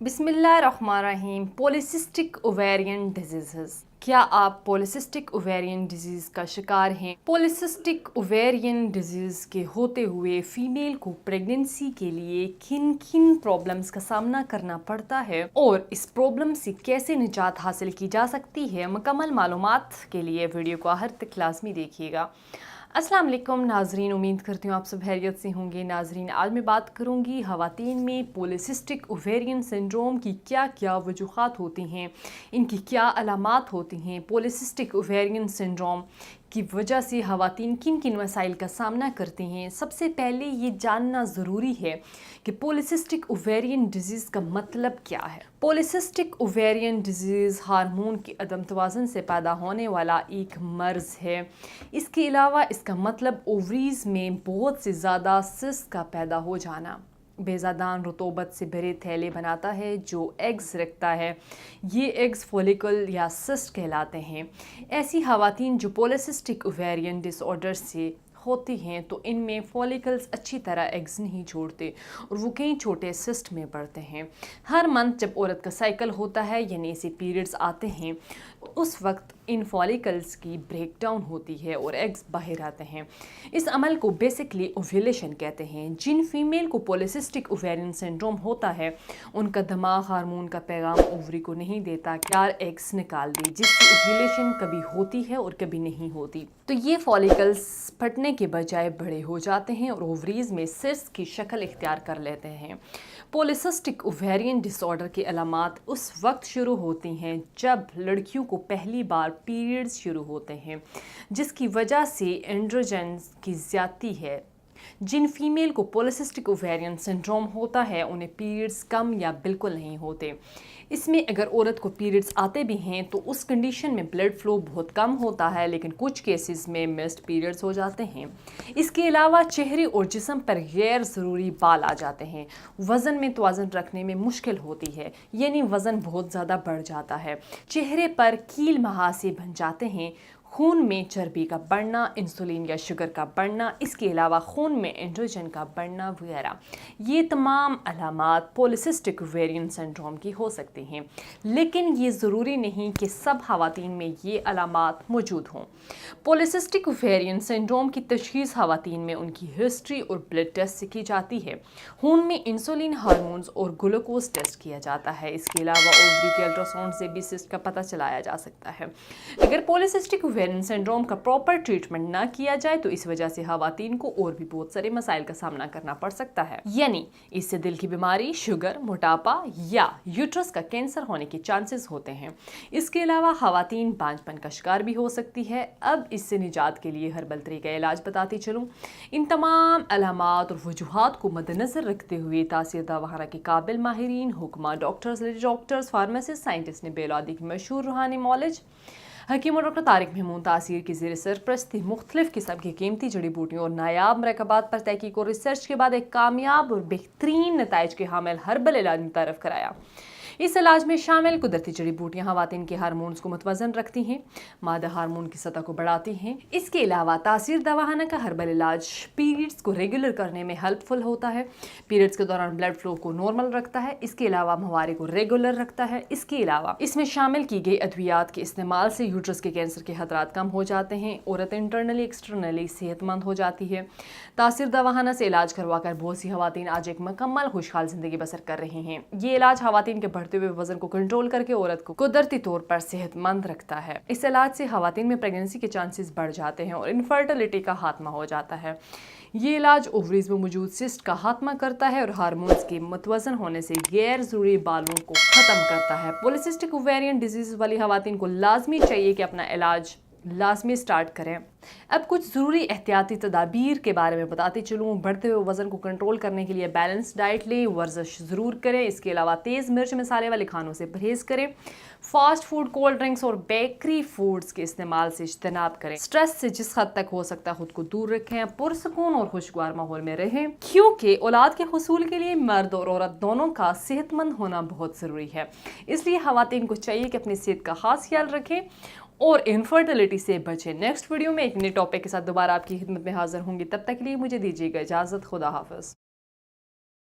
बिस्मिल्लाहिर्रहमानिर्रहीम। Polycystic ovarian disease. क्या आप पॉलीसिस्टिक ओवेरियन डिजीज़ का शिकार हैं? पॉलीसिस्टिक ओवेरियन डिजीज़ के होते हुए फीमेल को प्रेगनेंसी के लिए किन किन प्रॉब्लम्स का सामना करना पड़ता है और इस प्रॉब्लम से कैसे निजात हासिल की जा सकती है, मुकम्मल मालूमात के लिए वीडियो को आखिर तक लाजमी देखिएगा। अस्सलाम वालेकुम नाजरीन, उम्मीद करती हूँ आप सब खैरियत से होंगे। नाजरीन, आज मैं बात करूँगी ख़वातीन में पॉलीसिस्टिक ओवेरियन सिंड्रोम की क्या क्या वजूहात होती हैं, इनकी क्या अलामात होती हैं। पॉलीसिस्टिक ओवेरियन सिंड्रोम की वजह से ख़वातीन किन किन मसाइल का सामना करती हैं। सबसे पहले ये जानना ज़रूरी है कि पॉलीसिस्टिक ओवेरियन डिजीज़ का मतलब क्या है। पॉलीसिस्टिक ओवेरियन डिजीज़ हार्मोन के अदम तवाज़ुन से पैदा होने वाला एक मर्ज़ है। इसके अलावा इसका मतलब ओवरीज़ में बहुत से ज़्यादा सिस्ट का पैदा हो जाना। बेज़ादान रुतूबत से भरे थैले बनाता है जो एग्स रखता है। ये एग्स फॉलिकल या सिस्ट कहलाते हैं। ऐसी ख़वातीन जो पॉलीसिस्टिक ओवेरियन डिसऑर्डर से होती हैं तो इनमें फॉलिकल्स अच्छी तरह एग्स नहीं छोड़ते और वो कई छोटे सिस्ट में बढ़ते हैं। हर मंथ जब औरत का साइकिल होता है यानी इसे पीरियड्स आते हैं, उस वक्त इन फॉलिकल्स की ब्रेक डाउन होती है और एग्स बाहर आते हैं। इस अमल को बेसिकली ओव्यूलेशन कहते हैं। जिन फीमेल को पॉलीसिस्टिक ओवेरियन सिंड्रोम होता है उनका दिमाग हार्मोन का पैगाम ओवरी को नहीं देता कि यार एग्स निकाल दे, जिसकी ओव्यूलेशन कभी होती है और कभी नहीं होती। तो ये फॉलिकल्स फटने के बजाय बड़े हो जाते हैं और ओवरीज में सिस्ट की शक्ल इख्तियार कर लेते हैं। पॉलीसिस्टिक ओवेरियन डिसऑर्डर की अलामात उस वक्त शुरू होती हैं जब लड़कियों को पहली बार पीरियड्स शुरू होते हैं, जिसकी वजह से एंड्रोजन की ज़्यादती है। जिन फीमेल को पॉलीसिस्टिक ओवेरियन सिंड्रोम होता है उन्हें पीरियड्स कम या बिल्कुल नहीं होते। इसमें अगर औरत को पीरियड्स आते भी हैं तो उस कंडीशन में ब्लड फ्लो बहुत कम होता है, लेकिन कुछ केसेस में मिस्ड पीरियड्स हो जाते हैं। इसके अलावा चेहरे और जिस्म पर गैर ज़रूरी बाल आ जाते हैं। वज़न में तवाज़ुन रखने में मुश्किल होती है, यानी वज़न बहुत ज़्यादा बढ़ जाता है। चेहरे पर कील महासे बन जाते हैं। खून में चर्बी का बढ़ना, इंसुलिन या शुगर का बढ़ना, इसके अलावा खून में एंड्रोजन का बढ़ना वगैरह, ये तमाम अलामात पॉलीसिस्टिक ओवेरियन सिंड्रोम की हो सकती हैं। लेकिन ये ज़रूरी नहीं कि सब ख़वातीन में ये अलामात मौजूद हों। पॉलीसिस्टिक ओवेरियन सिंड्रोम की तशख़ीस ख़वातीन में उनकी हिस्ट्री और ब्लड टेस्ट से की जाती है। खून में इंसुलिन, हार्मोन्स और ग्लूकोज टेस्ट किया जाता है। इसके अलावा ओवरी के अल्ट्रासाउंड से भी सिस्ट का पता चलाया जा सकता है। अगर पॉलीसिस्टिक ओवेरियन सिंड्रोम का प्रॉपर ट्रीटमेंट ना किया जाए तो इस वजह से ख़वातीन को और भी बहुत सारे मसाइल का सामना करना पड़ सकता है, यानी इससे दिल की बीमारी, शुगर, मोटापा या यूट्रस का कैंसर होने के चांसेस होते हैं। इसके अलावा ख़वातीन बांझपन का शिकार भी हो सकती है। अब इससे निजात के लिए हर्बल तरीका इलाज बताती चलूँ। इन तमाम अलामात और वजूहात को मद्देनजर रखते हुए तासीर दवाखाना के काबिल माहिरीन, हुक्मा, डॉक्टर्स, फार्मासिस्ट, साइंटिस्ट ने बेऔलादी की मशहूर रूहानी मौलज हकीम और डॉक्टर तारिक महमूद तासीर की ज़ेर सरपरस्ती मुख्तलिफ किस्म की कीमती जड़ी बूटियों और नायाब मरकबात पर तहकीक और रिसर्च के बाद एक कामयाब और बेहतरीन नताइज के हामिल हर्बल इलाज मुतारफ़ कराया। इस इलाज में शामिल कुदरती जड़ी बूटियाँ ख़वातीन के हार्मोन्स को मुतवज़न रखती हैं, मादा हार्मोन की सतह को बढ़ाती हैं। इसके अलावा तासीर दवाखाना का हर्बल इलाज पीरियड्स को रेगुलर करने में हेल्पफुल होता है। पीरियड्स के दौरान ब्लड फ्लो को नॉर्मल रखता है। इसके अलावा माहवारी को रेगुलर रखता है। इसके अलावा इसमें शामिल की गई अद्वियात के इस्तेमाल से यूट्रस के कैंसर के खतरात कम हो जाते हैं। औरत इंटरनली एक्सटर्नली सेहतमंद हो जाती है। तासीर दवाखाना से इलाज करवा कर बहुत सी ख़वातीन आज एक मुकम्मल खुशहाल ज़िंदगी बसर कर रही हैं। ये इलाज ख़वातीन के बढ़ते हुए वजन को कंट्रोल करके औरत को कुदरती तौर पर सेहतमंद रखता है। इस इलाज से ख़वातीन में प्रेगनेंसी के चांसेस बढ़ जाते हैं और इनफर्टिलिटी का खात्मा हो जाता है। ये इलाज ओवरीज में मौजूद सिस्ट का खात्मा करता है और हार्मोन्स के मुतवज़न होने से गैर ज़रूरी बालों को ख़त्म करता है। पॉलीसिस्टिक ओवेरियन डिजीज़ वाली ख़वातीन को लाजमी चाहिए कि अपना इलाज लाजमी स्टार्ट करें। अब कुछ ज़रूरी एहतियाती तदाबीर के बारे में बताते चलूँ। बढ़ते हुए वज़न को कंट्रोल करने के लिए बैलेंस डाइट लें, वर्जिश ज़रूर करें। इसके अलावा तेज़ मिर्च मसाले वाले खानों से परहेज़ करें। फास्ट फूड, कोल्ड ड्रिंक्स और बेकरी फूड्स के इस्तेमाल से इज्तनाब करें। स्ट्रेस से जिस हद तक हो सकता है खुद को दूर रखें। पुरसकून और खुशगवार माहौल में रहें, क्योंकि औलाद के हुसूल के लिए मर्द और औरत दोनों का सेहतमंद होना बहुत ज़रूरी है। इसलिए ख़वातीन को चाहिए कि अपनी सेहत का खास ख्याल रखें और इनफर्टिलिटी से बचें। नेक्स्ट वीडियो में एक नए टॉपिक के साथ दोबारा आपकी खिदमत में हाजिर होंगी। तब तक के लिए मुझे दीजिएगा इजाज़त। खुदा हाफ़िज़।